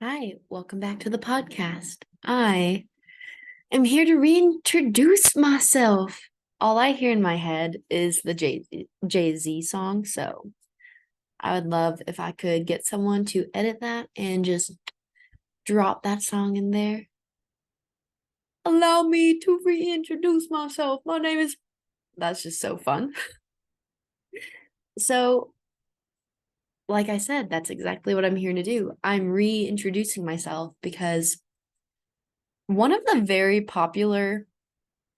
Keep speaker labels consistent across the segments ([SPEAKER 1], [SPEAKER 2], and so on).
[SPEAKER 1] Hi, welcome back to the podcast. I am here to reintroduce myself. All I hear in my head is the Jay-Z song, so I would love if I could get someone to edit that and just drop that song in there. Allow me to reintroduce myself. My name is. That's just so fun. So, like I said, that's exactly what I'm here to do. I'm reintroducing myself because one of the very popular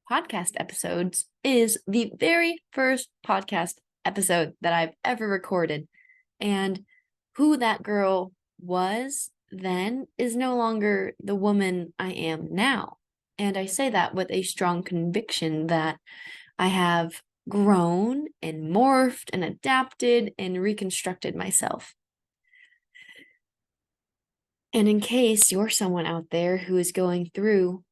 [SPEAKER 1] podcast episodes is the very first podcast episode that I've ever recorded. And who that girl was then is no longer the woman I am now. And I say that with a strong conviction that I have grown and morphed and adapted and reconstructed myself. And in case you're someone out there who is going through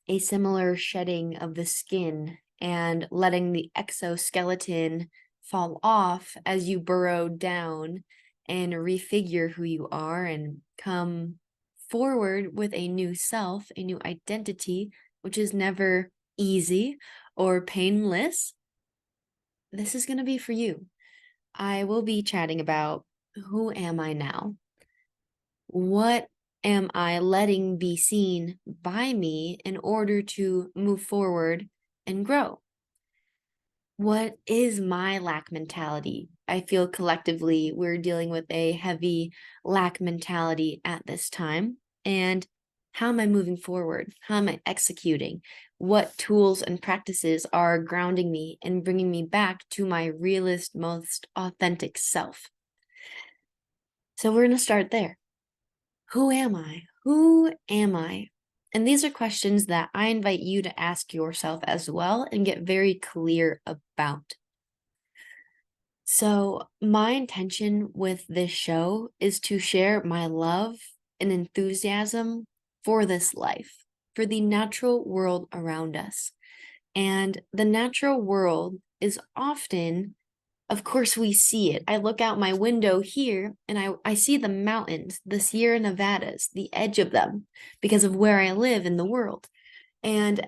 [SPEAKER 1] a similar shedding of the skin and letting the exoskeleton fall off as you burrow down and refigure who you are and come forward with a new self, a new identity, which is never easy or painless. This is going to be for you. I will be chatting about who am I now? What am I letting be seen by me in order to move forward and grow? What is my lack mentality? I feel collectively we're dealing with a heavy lack mentality at this time. And how am I moving forward? How am I executing? What tools and practices are grounding me and bringing me back to my realist, most authentic self? So we're going to start there. Who am I? Who am I? And these are questions that I invite you to ask yourself as well and get very clear about. So, my intention with this show is to share my love and enthusiasm for this life, for the natural world around us. And the natural world is often, of course, we see it. I look out my window here and I see the mountains, the Sierra Nevadas, the edge of them, because of where I live in the world. And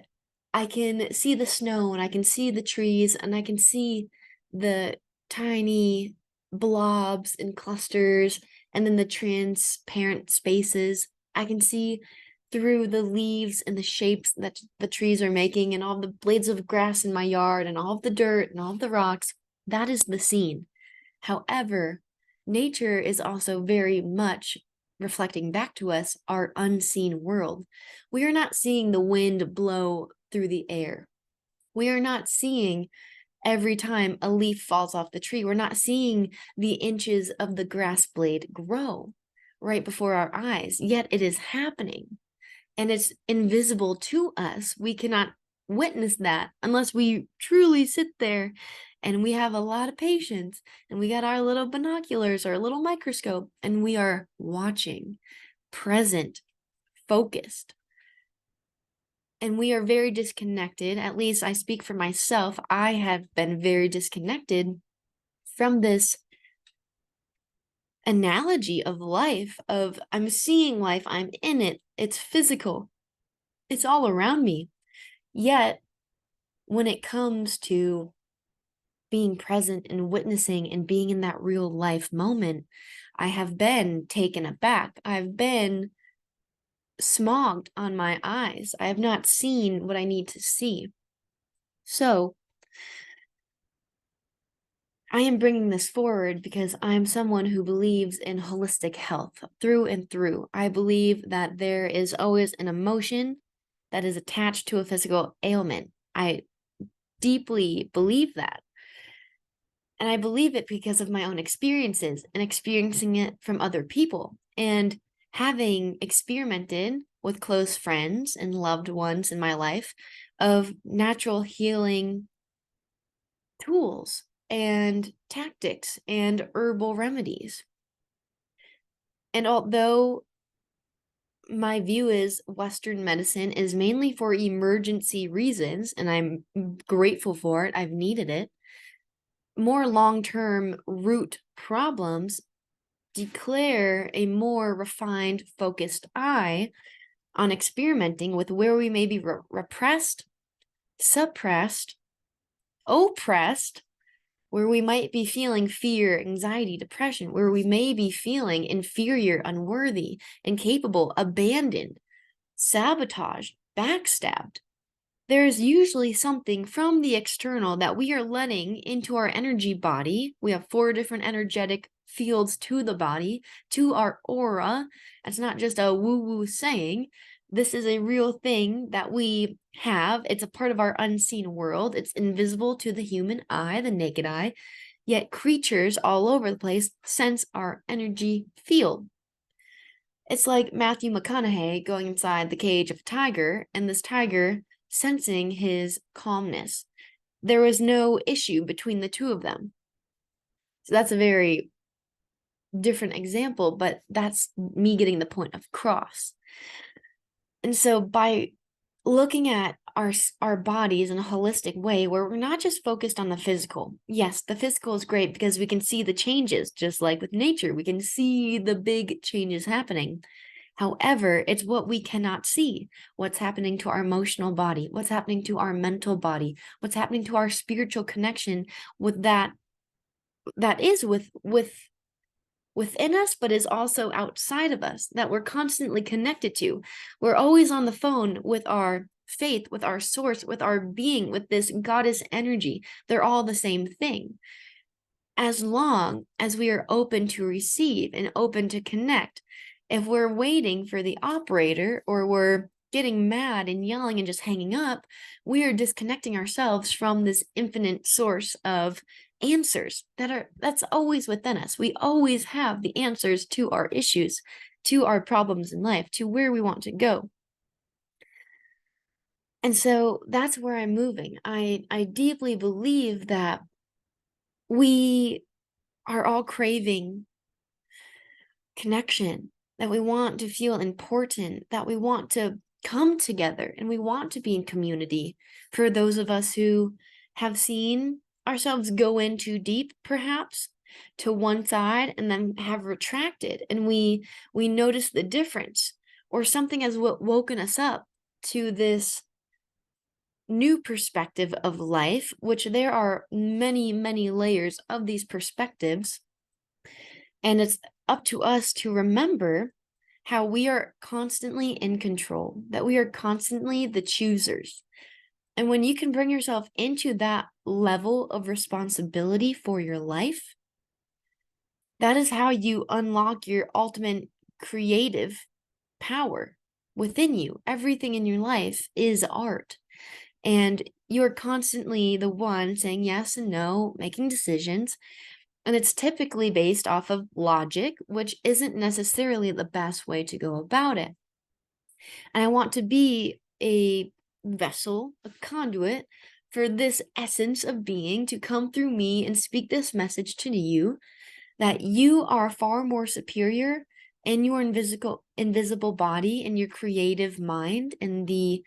[SPEAKER 1] I can see the snow and I can see the trees and I can see the tiny blobs and clusters and then the transparent spaces. I can see through the leaves and the shapes that the trees are making and all the blades of grass in my yard and all of the dirt and all of the rocks. That is the scene. However, nature is also very much reflecting back to us our unseen world. We are not seeing the wind blow through the air. We are not seeing every time a leaf falls off the tree. We're not seeing the inches of the grass blade grow right before our eyes, yet it is happening. And it's invisible to us. We cannot witness that unless we truly sit there and we have a lot of patience and we got our little binoculars or a little microscope and we are watching, present, focused. And we are very disconnected. At least I speak for myself. I have been very disconnected from this analogy of life of I'm seeing life, I'm in it, it's physical, it's all around me. Yet when it comes to being present and witnessing and being in that real life moment, I have been taken aback. I've been smogged on my eyes. I have not seen what I need to see. So I am bringing this forward because I'm someone who believes in holistic health through and through. I believe that there is always an emotion that is attached to a physical ailment. I deeply believe that. And I believe it because of my own experiences and experiencing it from other people and having experimented with close friends and loved ones in my life of natural healing tools and tactics and herbal remedies. And although my view is Western medicine is mainly for emergency reasons, and I'm grateful for it, I've needed it, more long-term root problems declare a more refined, focused eye on experimenting with where we may be repressed, suppressed, oppressed, where we might be feeling fear, anxiety, depression, where we may be feeling inferior, unworthy, incapable, abandoned, sabotaged, backstabbed. There is usually something from the external that we are letting into our energy body. We have 4 different energetic fields to the body, to our aura. It's not just a woo-woo saying. This is a real thing that we have. It's a part of our unseen world. It's invisible to the human eye, the naked eye, yet creatures all over the place sense our energy field. It's like Matthew McConaughey going inside the cage of a tiger, and this tiger sensing his calmness. There was no issue between the two of them. So that's a very different example, but that's me getting the point across. And so by looking at our bodies in a holistic way, where we're not just focused on the physical. Yes, the physical is great because we can see the changes, just like with nature. We can see the big changes happening. However, it's what we cannot see. What's happening to our emotional body, what's happening to our mental body, what's happening to our spiritual connection with that is within us, but is also outside of us, that we're constantly connected to. We're always on the phone with our faith, with our source, with our being, with this goddess energy. They're all the same thing. As long as we are open to receive and open to connect. If we're waiting for the operator, or we're getting mad and yelling and just hanging up, we are disconnecting ourselves from this infinite source of answers that's always within us. We always have the answers to our issues, to our problems in life, to where we want to go. And so that's where I'm moving. I deeply believe that we are all craving connection, that we want to feel important, that we want to come together, and we want to be in community. For those of us who have seen ourselves go in too deep, perhaps, to one side and then have retracted, and we notice the difference, or something has woken us up to this new perspective of life, which there are many, many layers of these perspectives. And it's up to us to remember how we are constantly in control, that we are constantly the choosers. And when you can bring yourself into that level of responsibility for your life, that is how you unlock your ultimate creative power within you. Everything in your life is art. And you're constantly the one saying yes and no, making decisions. And it's typically based off of logic, which isn't necessarily the best way to go about it. And I want to be a vessel, a conduit for this essence of being to come through me and speak this message to you, that you are far more superior in your invisible body, in your creative mind, in the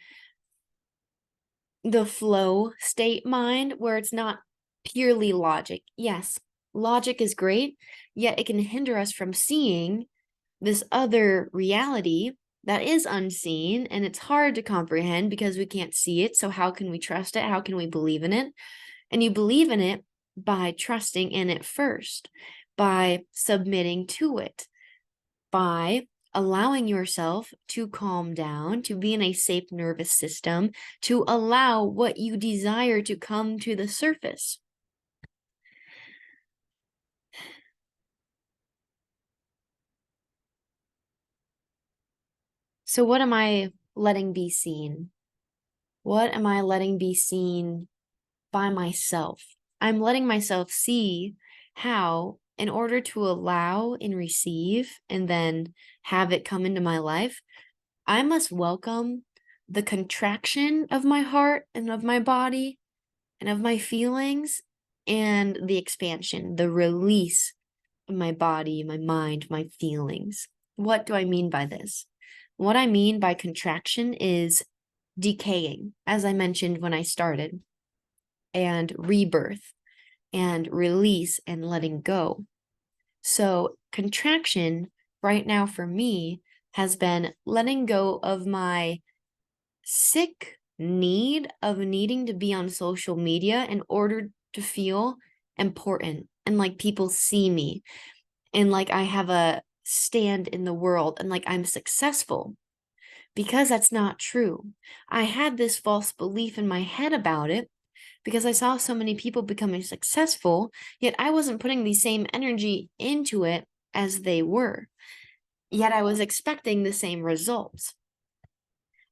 [SPEAKER 1] flow state mind, where it's not purely logic. Yes, logic is great, yet it can hinder us from seeing this other reality that is unseen, and it's hard to comprehend because we can't see it. So how can we trust it? How can we believe in it? And you believe in it by trusting in it first, by submitting to it, by allowing yourself to calm down, to be in a safe nervous system, to allow what you desire to come to the surface. So what am I letting be seen? What am I letting be seen by myself? I'm letting myself see how, in order to allow and receive and then have it come into my life, I must welcome the contraction of my heart and of my body and of my feelings, and the expansion, the release of my body, my mind, my feelings. What do I mean by this? What I mean by contraction is decaying, as I mentioned when I started, and rebirth, and release and letting go. So contraction right now for me has been letting go of my sick need of needing to be on social media in order to feel important and like people see me and like I have a stand in the world and like I'm successful, because that's not true. I had this false belief in my head about it because I saw so many people becoming successful, yet I wasn't putting the same energy into it as they were. Yet I was expecting the same results.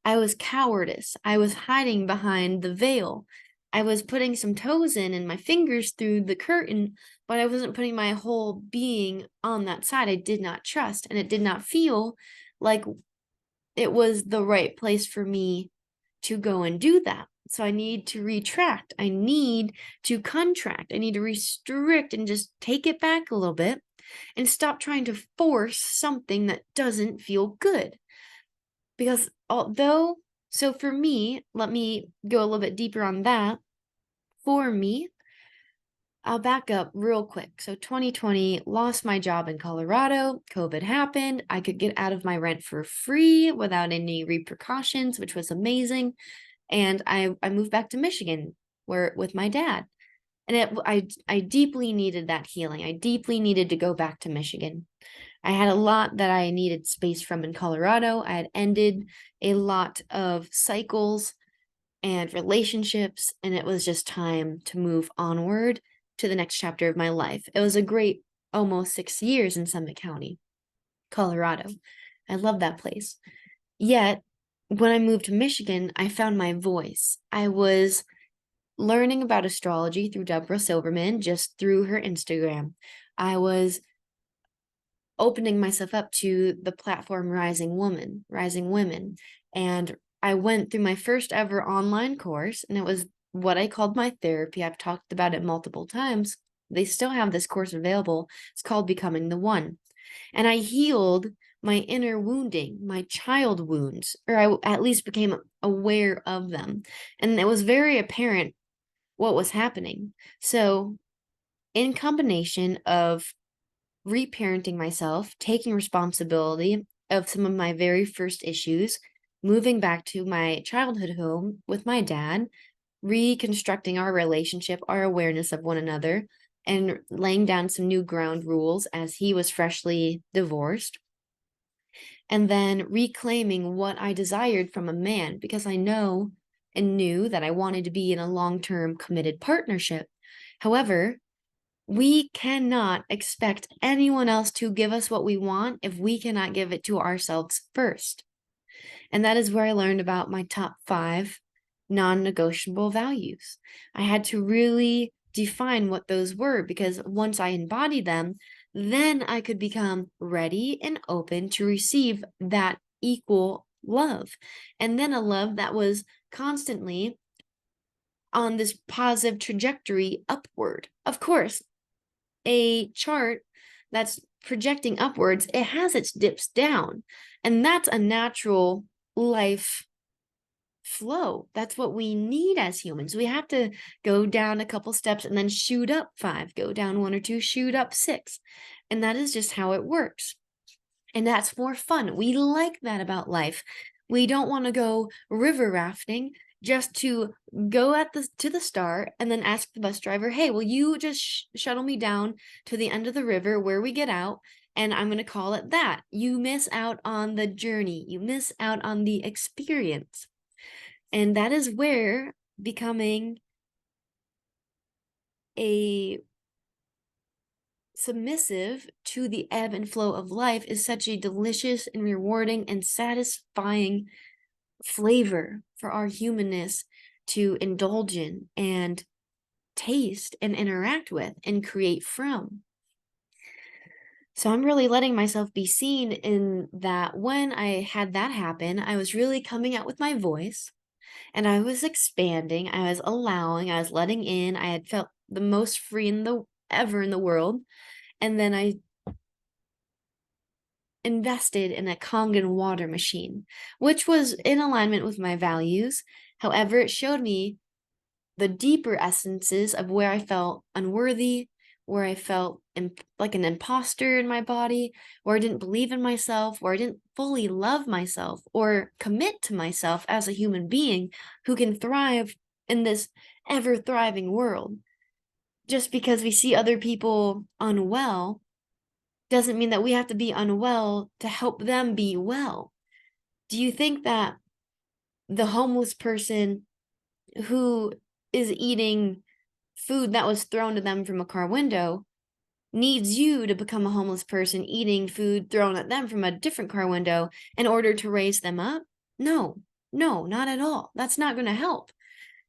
[SPEAKER 1] I was cowardice. I was hiding behind the veil. I was putting some toes in and my fingers through the curtain, but I wasn't putting my whole being on that side. I did not trust, and it did not feel like it was the right place for me to go and do that. So I need to retract. I need to contract. I need to restrict and just take it back a little bit and stop trying to force something that doesn't feel good. Because so for me, let me go a little bit deeper on that. For me, I'll back up real quick. So 2020, lost my job in Colorado. COVID happened. I could get out of my rent for free without any repercussions, which was amazing. And I moved back to Michigan where with my dad. And I deeply needed that healing. I deeply needed to go back to Michigan. I had a lot that I needed space from in Colorado. I had ended a lot of cycles and relationships, and it was just time to move onward to the next chapter of my life. It was a great almost 6 years in Summit County, Colorado. I love that place. Yet, when I moved to Michigan, I found my voice. I was learning about astrology through Deborah Silverman, just through her Instagram. I was opening myself up to the platform Rising Women. And I went through my first ever online course, and it was what I called my therapy. I've talked about it multiple times. They still have this course available. It's called Becoming the One. And I healed my inner wounding, my child wounds, or I at least became aware of them. And it was very apparent what was happening. So, in combination of reparenting myself, taking responsibility of some of my very first issues, moving back to my childhood home with my dad, reconstructing our relationship, our awareness of one another, and laying down some new ground rules as he was freshly divorced. And then reclaiming what I desired from a man, because I know and knew that I wanted to be in a long-term committed partnership. However, we cannot expect anyone else to give us what we want if we cannot give it to ourselves first. And that is where I learned about my top 5 non-negotiable values. I had to really define what those were, because once I embodied them, then I could become ready and open to receive that equal love. And then a love that was constantly on this positive trajectory upward. Of course, a chart that's projecting upwards, it has its dips down. And that's a natural life flow. That's what we need as humans. We have to go down a couple steps and then shoot up 5, go down 1 or 2, shoot up 6. And that is just how it works. And that's more fun. We like that about life. We don't want to go river rafting just to go to the start and then ask the bus driver, hey, will you just shuttle me down to the end of the river where we get out, and I'm going to call it that. You miss out on the journey. You miss out on the experience. And that is where becoming a submissive to the ebb and flow of life is such a delicious and rewarding and satisfying flavor for our humanness to indulge in and taste and interact with and create from. So I'm really letting myself be seen in that. When I had that happen, I was really coming out with my voice, and I was expanding, I was allowing, I was letting in. I had felt the most free ever in the world. And then I invested in a Kangen water machine, which was in alignment with my values. However, it showed me the deeper essences of where I felt unworthy, where I felt like an imposter in my body, where I didn't believe in myself, where I didn't fully love myself or commit to myself as a human being who can thrive in this ever thriving world. Just because we see other people unwell doesn't mean that we have to be unwell to help them be well. Do you think that the homeless person who is eating food that was thrown to them from a car window needs you to become a homeless person eating food thrown at them from a different car window in order to raise them up? No, no, not at all. That's not going to help.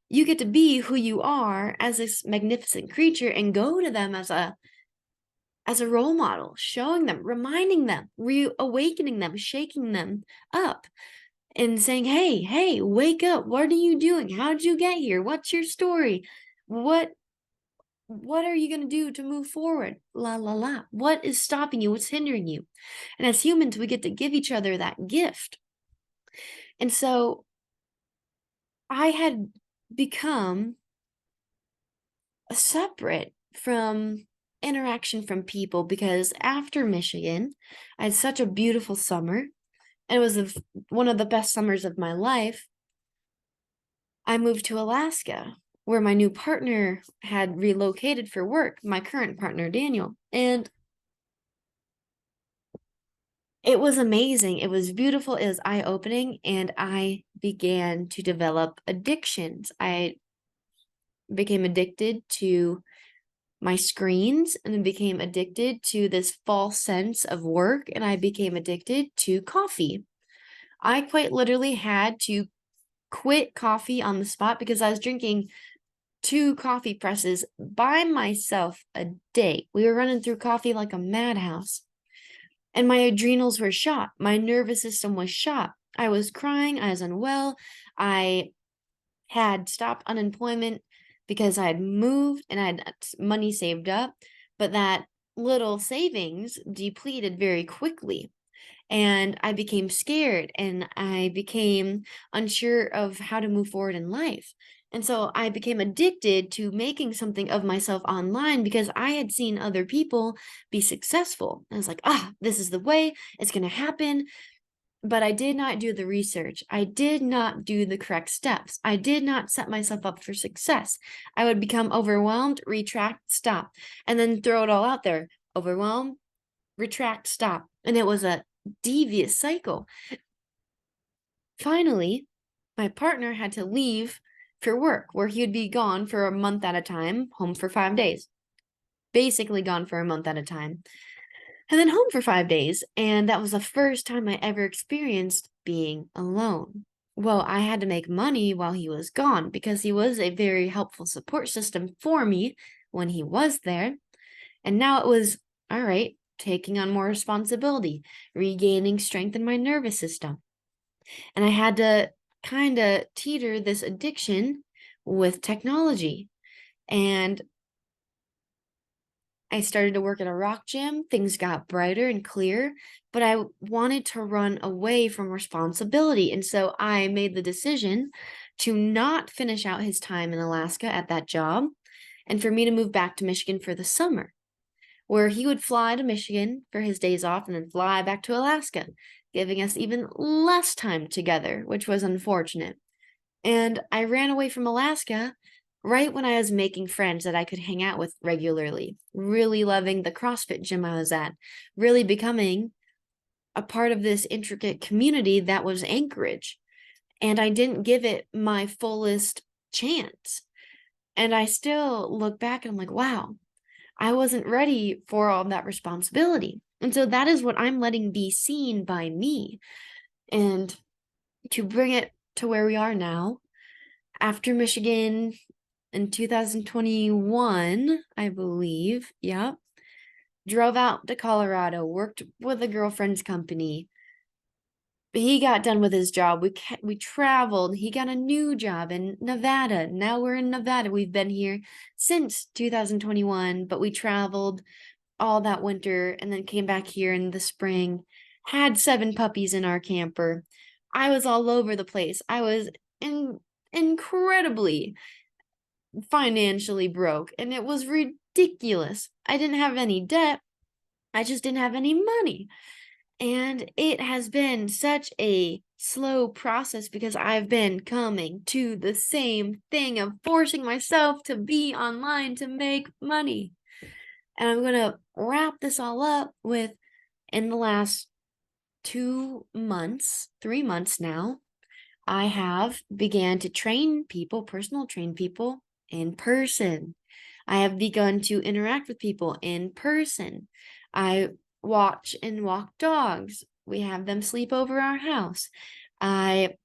[SPEAKER 1] You get to be who you are as this magnificent creature and go to them as a role model, showing them, reminding them, reawakening them, shaking them up and saying, hey, wake up. What are you doing? How'd you get here? What's your story? What are you going to do to move forward? La, la, la. What is stopping you? What's hindering you? And as humans, we get to give each other that gift. And so I had become separate from interaction from people because after Michigan, I had such a beautiful summer. And it was one of the best summers of my life. I moved to Alaska, where my new partner had relocated for work, my current partner, Daniel. And it was amazing. It was beautiful. It was eye-opening. And I began to develop addictions. I became addicted to my screens and then became addicted to this false sense of work. And I became addicted to coffee. I quite literally had to quit coffee on the spot because I was drinking 2 coffee presses by myself a day. We were running through coffee like a madhouse. And my adrenals were shot. My nervous system was shot. I was crying. I was unwell. I had stopped unemployment because I had moved and I had money saved up. But that little savings depleted very quickly. And I became scared and I became unsure of how to move forward in life. And so I became addicted to making something of myself online because I had seen other people be successful. I was like, this is the way, it's going to happen. But I did not do the research. I did not do the correct steps. I did not set myself up for success. I would become overwhelmed, retract, stop, and then throw it all out there. Overwhelm, retract, stop. And it was a devious cycle. Finally, my partner had to leave for work, where he would be gone for a month at a time, home for 5 days. Basically gone for a month at a time. And then home for 5 days. And that was the first time I ever experienced being alone. Well, I had to make money while he was gone because he was a very helpful support system for me when he was there. And now it was, all right, taking on more responsibility, regaining strength in my nervous system. And I had to kind of teeter this addiction with technology. And I started to work at a rock gym. Things got brighter and clearer, but I wanted to run away from responsibility. And so I made the decision to not finish out his time in Alaska at that job and for me to move back to Michigan for the summer, where he would fly to Michigan for his days off and then fly back to Alaska, giving us even less time together, which was unfortunate. And I ran away from Alaska right when I was making friends that I could hang out with regularly, really loving the CrossFit gym I was at, really becoming a part of this intricate community that was Anchorage. And I didn't give it my fullest chance. And I still look back and I'm like, wow, I wasn't ready for all that responsibility. And so that is what I'm letting be seen by me. And to bring it to where we are now, after Michigan in 2021, I believe, drove out to Colorado, worked with a girlfriend's company. He got done with his job. We traveled. He got a new job in Nevada. Now we're in Nevada. We've been here since 2021, but we traveled all that winter and then came back here in the spring, had 7 puppies in our camper. I was all over the place. I was incredibly financially broke, and it was ridiculous. I didn't have any debt. I just didn't have any money. And it has been such a slow process because I've been coming to the same thing of forcing myself to be online to make money. And I'm going to wrap this all up with, in the last 2 months, 3 months now, I have began to train people, personal train people in person. I have begun to interact with people in person. I watch and walk dogs. We have them sleep over our house. I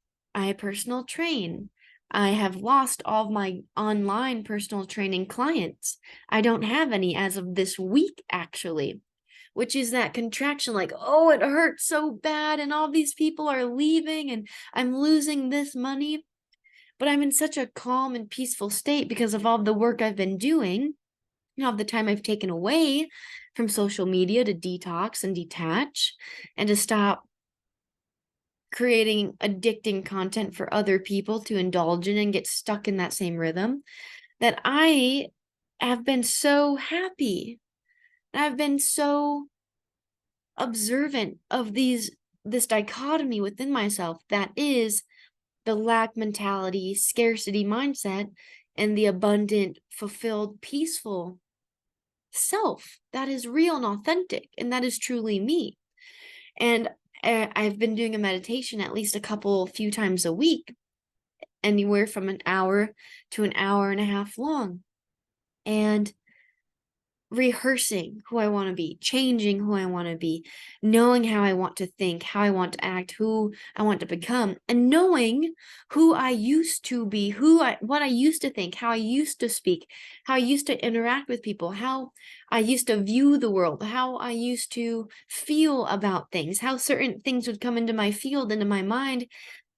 [SPEAKER 1] personal train. I have lost all of my online personal training clients. I don't have any as of this week, actually, which is that contraction, like, oh, it hurts so bad, and all these people are leaving, and I'm losing this money. But I'm in such a calm and peaceful state because of all the work I've been doing, all the time I've taken away from social media to detox and detach and to stop creating addicting content for other people to indulge in and get stuck in that same rhythm, that I have been so happy. I've been so observant of this dichotomy within myself that is the lack mentality, scarcity mindset, and the abundant, fulfilled, peaceful self that is real and authentic, and that is truly me. And I've been doing a meditation at least a few times a week, anywhere from an hour to an hour and a half long, and rehearsing who I want to be, changing who I want to be, knowing how I want to think, how I want to act, who I want to become, and knowing who I used to be, what I used to think, how I used to speak, how I used to interact with people, how I used to view the world, how I used to feel about things, how certain things would come into my field, into my mind,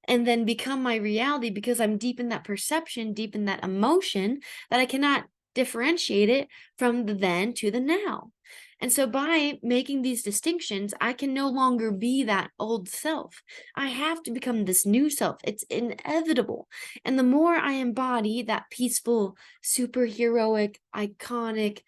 [SPEAKER 1] and then become my reality because I'm deep in that perception, deep in that emotion, that I cannot differentiate it from the then to the now. And so by making these distinctions, I can no longer be that old self. I have to become this new self. It's inevitable. And the more I embody that peaceful, superheroic, iconic,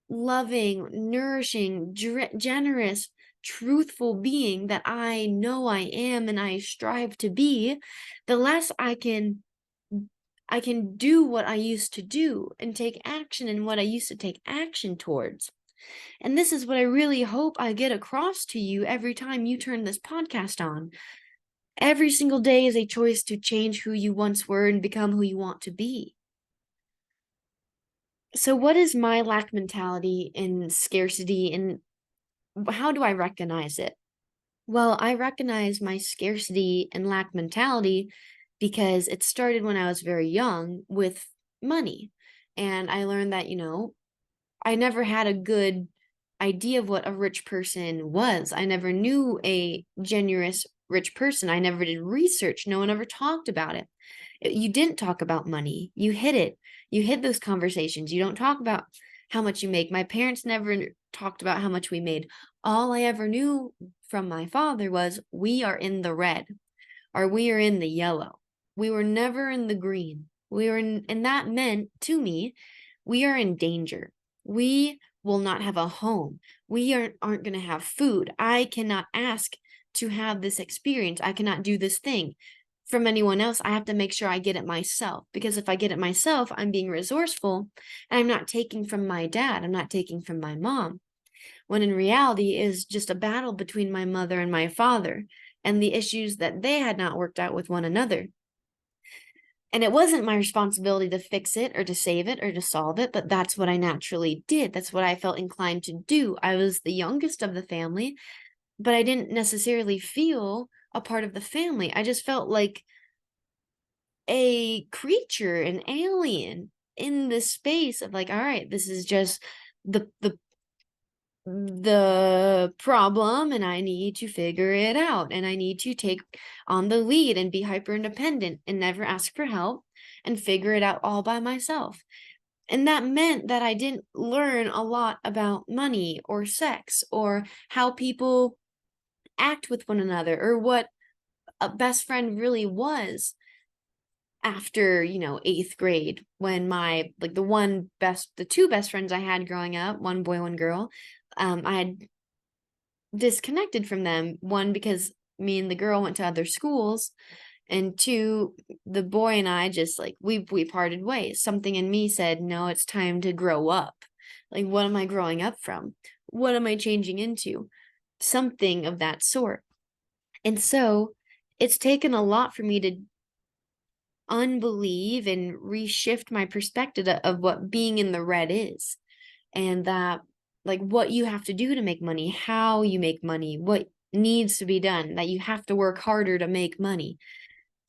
[SPEAKER 1] loving, nourishing, generous, truthful being that I know I am and I strive to be, the less I can do what I used to do and take action in what I used to take action towards. And this is what I really hope I get across to you every time you turn this podcast on. Every single day is a choice to change who you once were and become who you want to be. So what is my lack mentality and scarcity, and how do I recognize it? Well, I recognize my scarcity and lack mentality because it started when I was very young with money. And I learned that, I never had a good idea of what a rich person was. I never knew a generous rich person. I never did research. No one ever talked about it. You didn't talk about money. You hid it. You hid those conversations. You don't talk about how much you make. My parents never talked about how much we made. All I ever knew from my father was we are in the red or we are in the yellow. We were never in the green. And that meant to me, we are in danger. We will not have a home. We aren't going to have food. I cannot ask to have this experience. I cannot do this thing from anyone else. I have to make sure I get it myself, because if I get it myself, I'm being resourceful and I'm not taking from my dad. I'm not taking from my mom, when in reality is just a battle between my mother and my father and the issues that they had not worked out with one another. And it wasn't my responsibility to fix it or to save it or to solve it, but that's what I naturally did. That's what I felt inclined to do. I was the youngest of the family, but I didn't necessarily feel a part of the family. I just felt like a creature, an alien in this space of like, all right, this is just the problem and I need to figure it out, and I need to take on the lead and be hyper independent and never ask for help and figure it out all by myself. And that meant that I didn't learn a lot about money or sex or how people act with one another or what a best friend really was. after, 8th grade, when the two best friends I had growing up, one boy, one girl, I had disconnected from them. One, because me and the girl went to other schools, and two, the boy and I just we parted ways. Something in me said, no, it's time to grow up. Like, what am I growing up from? What am I changing into? Something of that sort. And so it's taken a lot for me to unbelieve and reshift my perspective of what being in the red is. And that, like, what you have to do to make money, how you make money, what needs to be done, that you have to work harder to make money.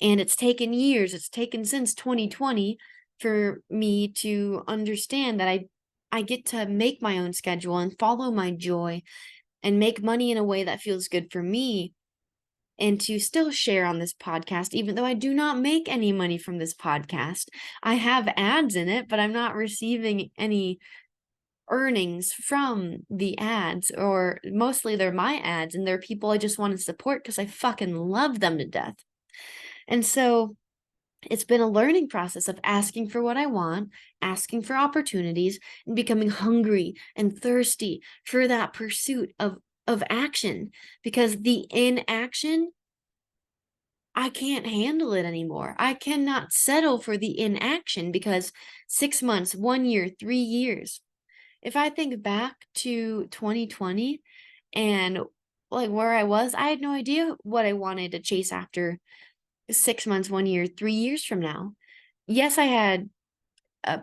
[SPEAKER 1] And it's taken years, it's taken since 2020 for me to understand that I get to make my own schedule and follow my joy and make money in a way that feels good for me, and to still share on this podcast, even though I do not make any money from this podcast. I have ads in it, but I'm not receiving any earnings from the ads, or mostly they're my ads, and they're people I just want to support because I fucking love them to death. And so it's been a learning process of asking for what I want, asking for opportunities, and becoming hungry and thirsty for that pursuit of action, because the inaction, I can't handle it anymore. I cannot settle for the inaction, because 6 months, 1 year, 3 years. If I think back to 2020 and like where I was, I had no idea what I wanted to chase after 6 months, 1 year, 3 years from now. Yes, I had uh,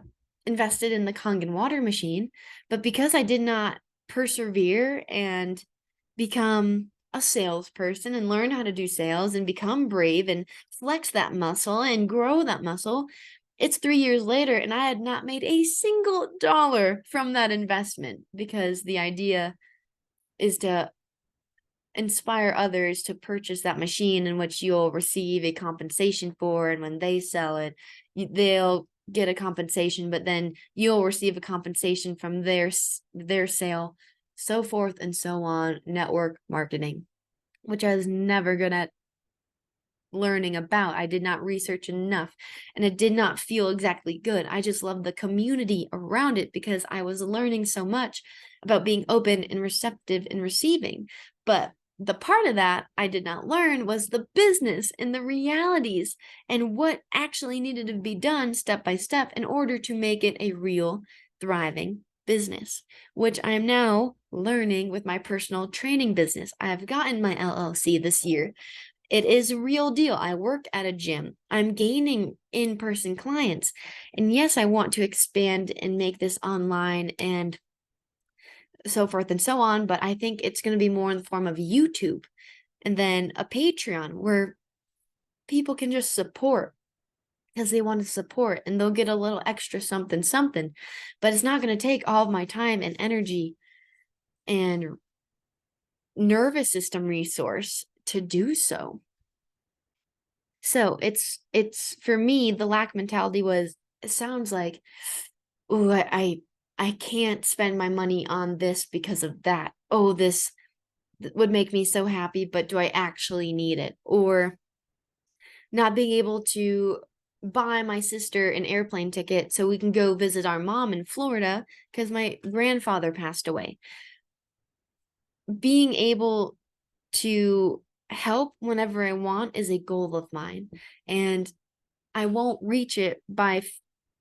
[SPEAKER 1] invested in the Kangen water machine, but because I did not persevere and become a salesperson and learn how to do sales and become brave and flex that muscle and grow that muscle, it's 3 years later and I had not made a single dollar from that investment, because the idea is to inspire others to purchase that machine, in which you'll receive a compensation for, and when they sell it, they'll get a compensation, but then you'll receive a compensation from their sale, so forth and so on. Network marketing, which I was never good at learning about. I did not research enough, and it did not feel exactly good. I just loved the community around it, because I was learning so much about being open and receptive and receiving. But the part of that I did not learn was the business and the realities and what actually needed to be done step by step in order to make it a real, thriving business, which I am now learning with my personal training business. I have gotten my LLC this year. It is a real deal. I work at a gym. I'm gaining in-person clients. And yes, I want to expand and make this online and so forth and so on, but I think it's going to be more in the form of YouTube and then a Patreon, where people can just support because they want to support, and they'll get a little extra something, something. But it's not going to take all of my time and energy and nervous system resource to do so. So it's for me, the lack mentality was, it sounds like, oh, I can't spend my money on this because of that. Oh, this would make me so happy, but do I actually need it? Or not being able to buy my sister an airplane ticket so we can go visit our mom in Florida because my grandfather passed away. Being able to help whenever I want is a goal of mine, and I won't reach it by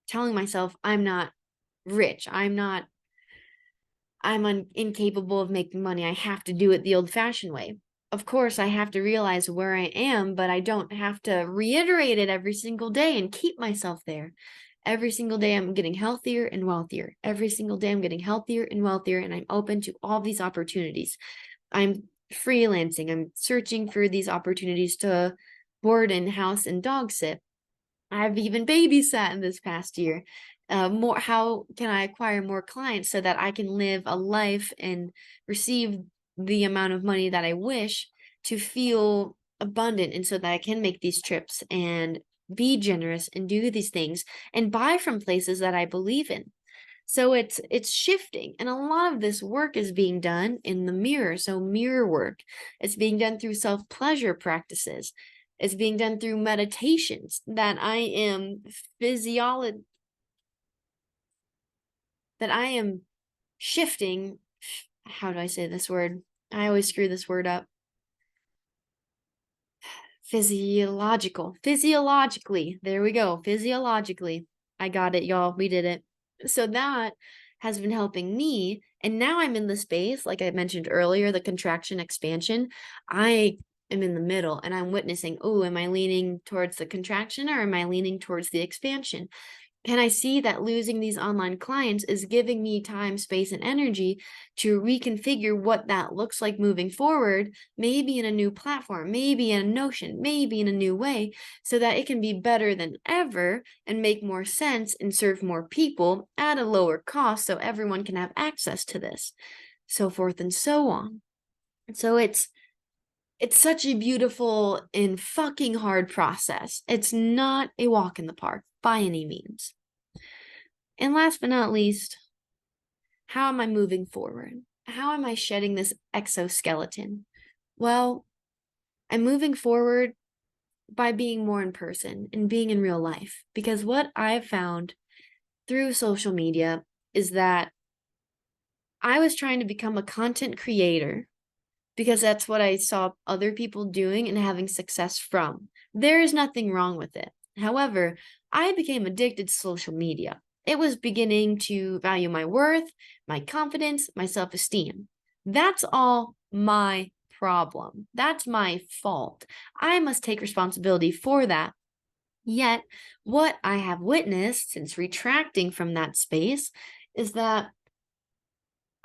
[SPEAKER 1] telling myself I'm not rich. I'm incapable of making money. I have to do it the old-fashioned way. Of course, I have to realize where I am, but I don't have to reiterate it every single day and keep myself there. Every single day, I'm getting healthier and wealthier. Every single day, I'm getting healthier and wealthier, and I'm open to all these opportunities. I'm freelancing. I'm searching for these opportunities to board and house and dog sit. I've even babysat in this past year. How can I acquire more clients so that I can live a life and receive the amount of money that I wish to feel abundant, and so that I can make these trips and be generous and do these things and buy from places that I believe in. So it's shifting, and a lot of this work is being done in the mirror. So mirror work, it's being done through self-pleasure practices. It's being done through meditations that I am shifting. How do I say this word? I always screw this word up. Physiologically. There we go. Physiologically. I got it, y'all. We did it. So that has been helping me. And now I'm in the space, like I mentioned earlier, the contraction expansion. I am in the middle and I'm witnessing, oh, am I leaning towards the contraction or am I leaning towards the expansion? And I see that losing these online clients is giving me time, space, and energy to reconfigure what that looks like moving forward, maybe in a new platform, maybe in a Notion, maybe in a new way, so that it can be better than ever and make more sense and serve more people at a lower cost so everyone can have access to this, so forth and so on. So it's such a beautiful and fucking hard process. It's not a walk in the park by any means. And last but not least, how am I moving forward? How am I shedding this exoskeleton? Well, I'm moving forward by being more in person and being in real life. Because what I've found through social media is that I was trying to become a content creator because that's what I saw other people doing and having success from. There is nothing wrong with it. However, I became addicted to social media. It was beginning to value my worth, my confidence, my self-esteem. That's all my problem. That's my fault. I must take responsibility for that. Yet, what I have witnessed since retracting from that space is that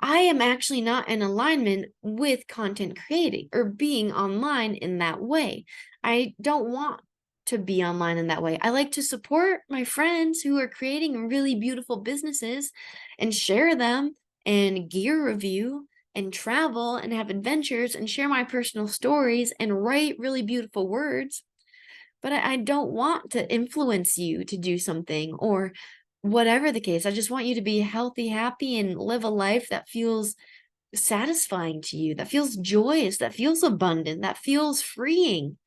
[SPEAKER 1] I am actually not in alignment with content creating or being online in that way. I don't want to be online in that way. I like to support my friends who are creating really beautiful businesses and share them and gear review and travel and have adventures and share my personal stories and write really beautiful words. But I don't want to influence you to do something or whatever the case. I just want you to be healthy, happy, and live a life that feels satisfying to you, that feels joyous, that feels abundant, that feels freeing,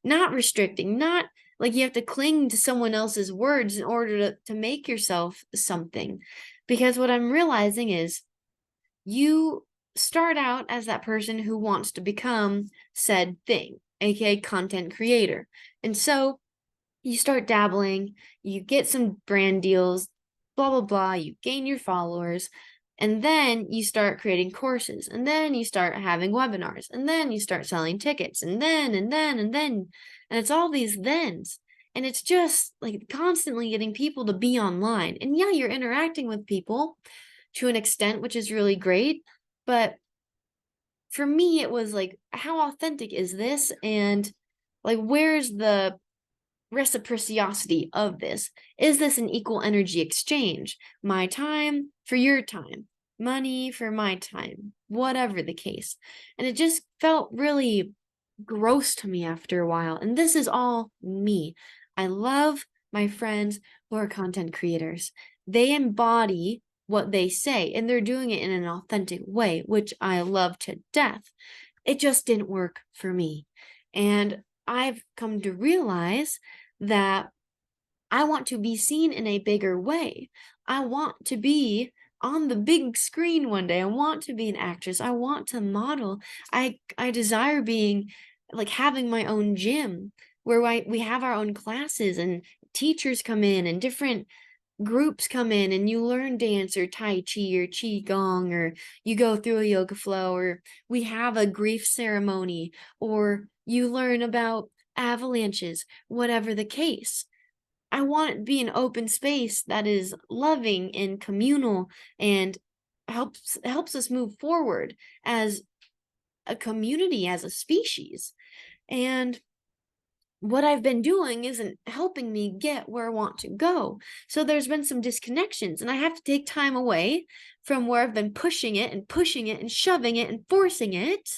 [SPEAKER 1] not restricting, not like you have to cling to someone else's words in order to make yourself something. Because what I'm realizing is you start out as that person who wants to become said thing, aka content creator. And so you start dabbling, you get some brand deals, blah, blah, blah, you gain your followers, and then you start creating courses, and then you start having webinars, and then you start selling tickets, and then, and it's all these thens. And it's just like constantly getting people to be online. And yeah, you're interacting with people to an extent, which is really great. But for me, it was like, how authentic is this? And like, where's the reciprocity of this? Is this an equal energy exchange? My time for your time, money for my time, whatever the case. And it just felt really gross to me after a while. And this is all me. I love my friends who are content creators. They embody what they say and they're doing it in an authentic way, which I love to death. It just didn't work for me. And I've come to realize that I want to be seen in a bigger way. I want to be on the big screen one day. I want to be an actress. I want to model. I desire being like having my own gym where we have our own classes and teachers come in and different groups come in and you learn dance or tai chi or qi gong, or you go through a yoga flow, or we have a grief ceremony, or you learn about avalanches, whatever the case. I want it to be an open space that is loving and communal and helps us move forward as a community, as a species. And what I've been doing isn't helping me get where I want to go. So there's been some disconnections, and I have to take time away from where I've been pushing it and shoving it and forcing it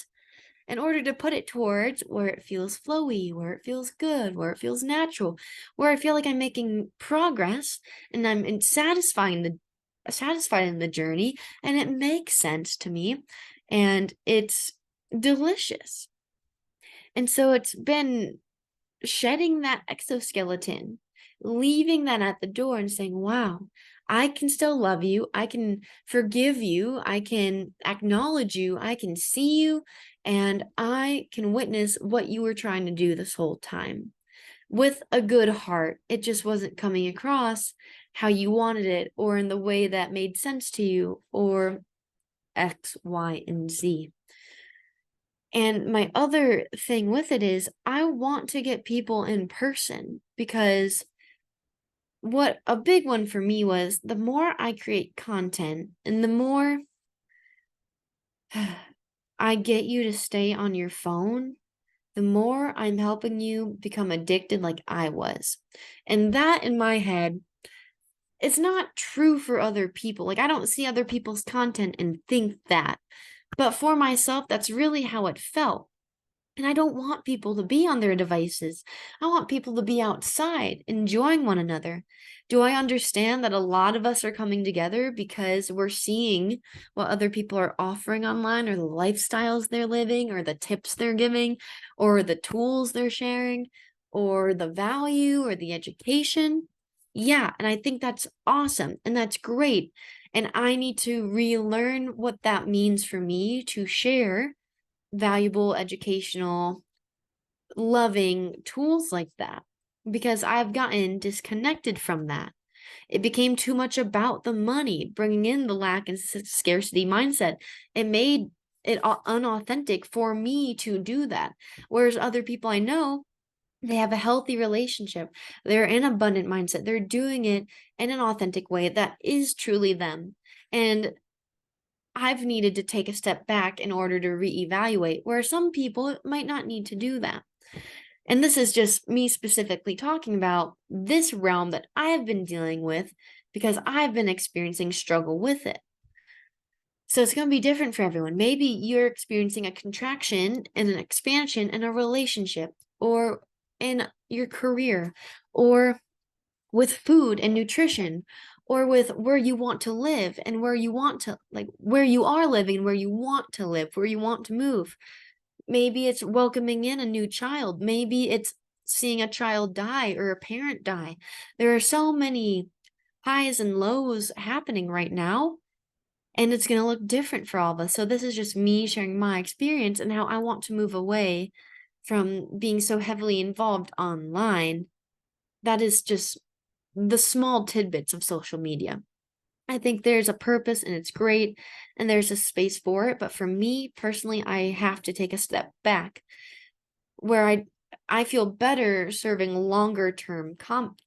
[SPEAKER 1] in order to put it towards where it feels flowy, where it feels good, where it feels natural, where I feel like I'm making progress and I'm satisfied in the journey, and it makes sense to me, and it's delicious. And so it's been shedding that exoskeleton, leaving that at the door and saying, wow, I can still love you. I can forgive you. I can acknowledge you. I can see you. And I can witness what you were trying to do this whole time with a good heart. It just wasn't coming across how you wanted it or in the way that made sense to you or X, Y, and Z. And my other thing with it is I want to get people in person because what a big one for me was the more I create content and the more I get you to stay on your phone, the more I'm helping you become addicted like I was. And that in my head, it's not true for other people. Like I don't see other people's content and think that. But for myself, that's really how it felt. And I don't want people to be on their devices. I want people to be outside, enjoying one another. Do I understand that a lot of us are coming together because we're seeing what other people are offering online, or the lifestyles they're living, or the tips they're giving, or the tools they're sharing, or the value, or the education? Yeah, and I think that's awesome and that's great. And I need to relearn what that means for me to share valuable, educational, loving tools like that because I've gotten disconnected from that. It became too much about the money, bringing in the lack and scarcity mindset. It made it unauthentic for me to do that. Whereas other people I know, they have a healthy relationship. They're in abundant mindset. They're doing it in an authentic way that is truly them. And I've needed to take a step back in order to reevaluate, where some people might not need to do that. And this is just me specifically talking about this realm that I've been dealing with because I've been experiencing struggle with it. So it's going to be different for everyone. Maybe you're experiencing a contraction and an expansion in a relationship or in your career or with food and nutrition or with where you want to live and where you want to, like, where you are living, where you want to live, where you want to move. Maybe it's welcoming in a new child. Maybe it's seeing a child die or a parent die. There are so many highs and lows happening right now, and it's going to look different for all of us. So this is just me sharing my experience and how I want to move away from being so heavily involved online. That is just the small tidbits of social media. I think there's a purpose and it's great and there's a space for it. But for me personally, I have to take a step back where I feel better serving longer term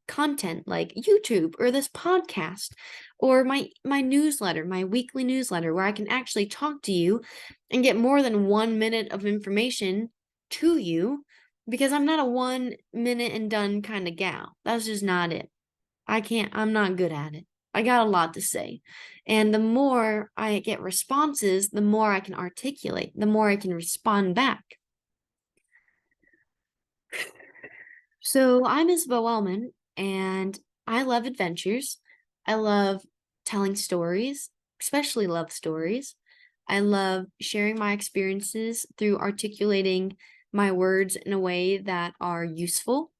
[SPEAKER 1] content like YouTube or this podcast or my newsletter, my weekly newsletter, where I can actually talk to you and get more than 1 minute of information to you, because I'm not a 1 minute and done kind of gal. That's just not it. I'm not good at it. I got a lot to say. And the more I get responses, the more I can articulate, the more I can respond back. So I'm Isabelle Wellman, and I love adventures. I love telling stories, especially love stories. I love sharing my experiences through articulating my words in a way that are useful.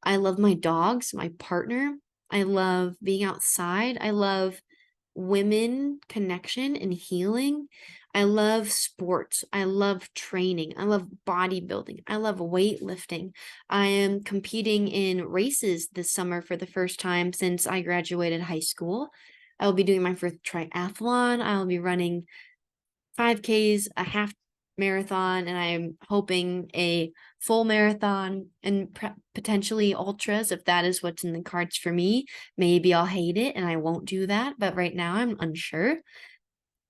[SPEAKER 1] I love my dogs, my partner. I love being outside. I love women connection and healing. I love sports. I love training. I love bodybuilding. I love weightlifting. I am competing in races this summer for the first time since I graduated high school. I will be doing my first triathlon. I will be running 5Ks, a half marathon, and I'm hoping a full marathon and potentially ultras if that is what's in the cards for me. Maybe I'll hate it and I won't do that, but right now I'm unsure.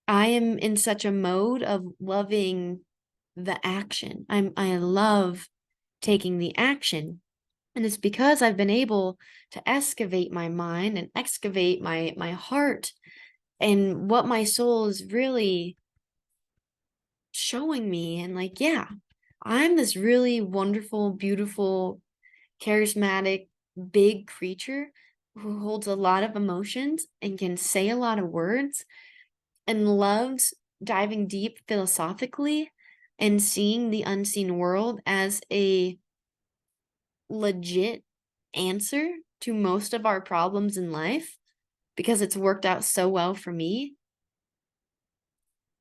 [SPEAKER 1] I am in such a mode of loving the action. I love taking the action. And it's because I've been able to excavate my mind and excavate my heart and what my soul is really showing me. And like, yeah, I'm this really wonderful, beautiful, charismatic, big creature who holds a lot of emotions and can say a lot of words and loves diving deep philosophically and seeing the unseen world as a legit answer to most of our problems in life because it's worked out so well for me.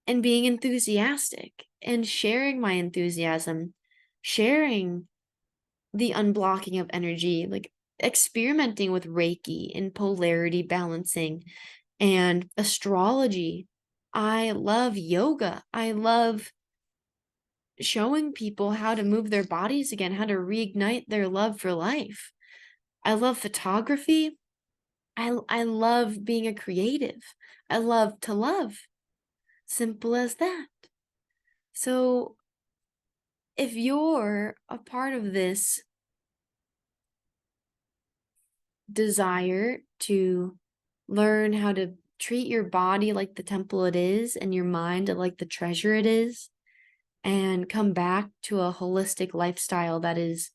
[SPEAKER 1] And being enthusiastic and sharing my enthusiasm, sharing the unblocking of energy, like experimenting with Reiki and polarity balancing and astrology. I love yoga. I love showing people how to move their bodies again, how to reignite their love for life. I love photography. I love being a creative. I love to love. Simple as that. So if you're a part of this desire to learn how to treat your body like the temple it is and your mind like the treasure it is, and come back to a holistic lifestyle that is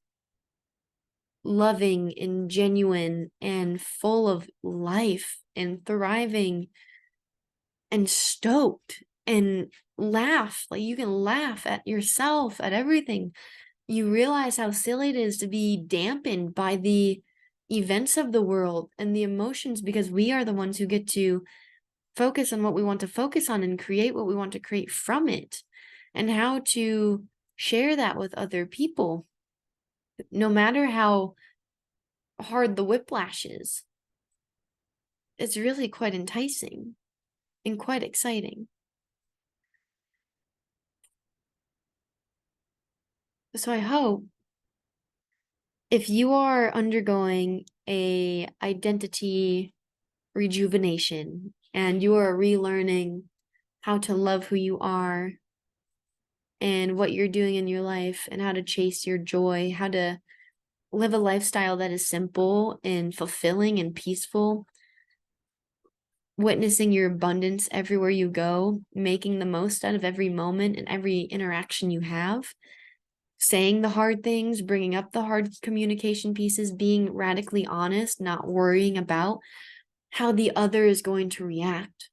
[SPEAKER 1] loving and genuine and full of life and thriving and stoked and laugh, like you can laugh at yourself, at everything, you realize how silly it is to be dampened by the events of the world and the emotions, because we are the ones who get to focus on what we want to focus on and create what we want to create from it, and how to share that with other people, no matter how hard the whiplash is. It's really quite enticing and quite exciting. So I hope if you are undergoing a identity rejuvenation and you are relearning how to love who you are and what you're doing in your life and how to chase your joy, how to live a lifestyle that is simple and fulfilling and peaceful, witnessing your abundance everywhere you go, making the most out of every moment and every interaction you have, saying the hard things, bringing up the hard communication pieces, being radically honest, not worrying about how the other is going to react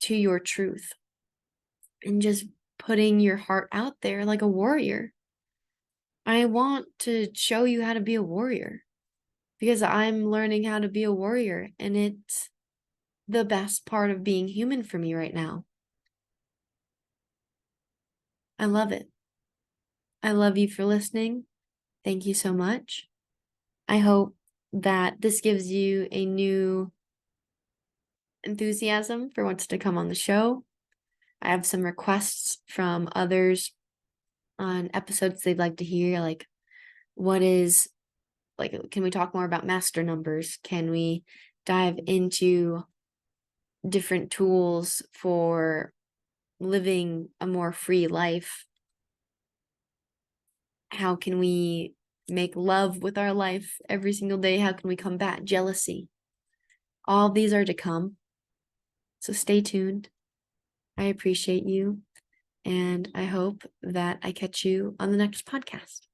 [SPEAKER 1] to your truth, and just putting your heart out there like a warrior. I want to show you how to be a warrior because I'm learning how to be a warrior, and it's the best part of being human for me right now. I love it. I love you for listening. Thank you so much. I hope that this gives you a new enthusiasm for what's to come on the show. I have some requests from others on episodes they'd like to hear, like can we talk more about master numbers? Can we dive into different tools for living a more free life? How can we make love with our life every single day? How can we combat jealousy? All these are to come. So stay tuned. I appreciate you, and I hope that I catch you on the next podcast.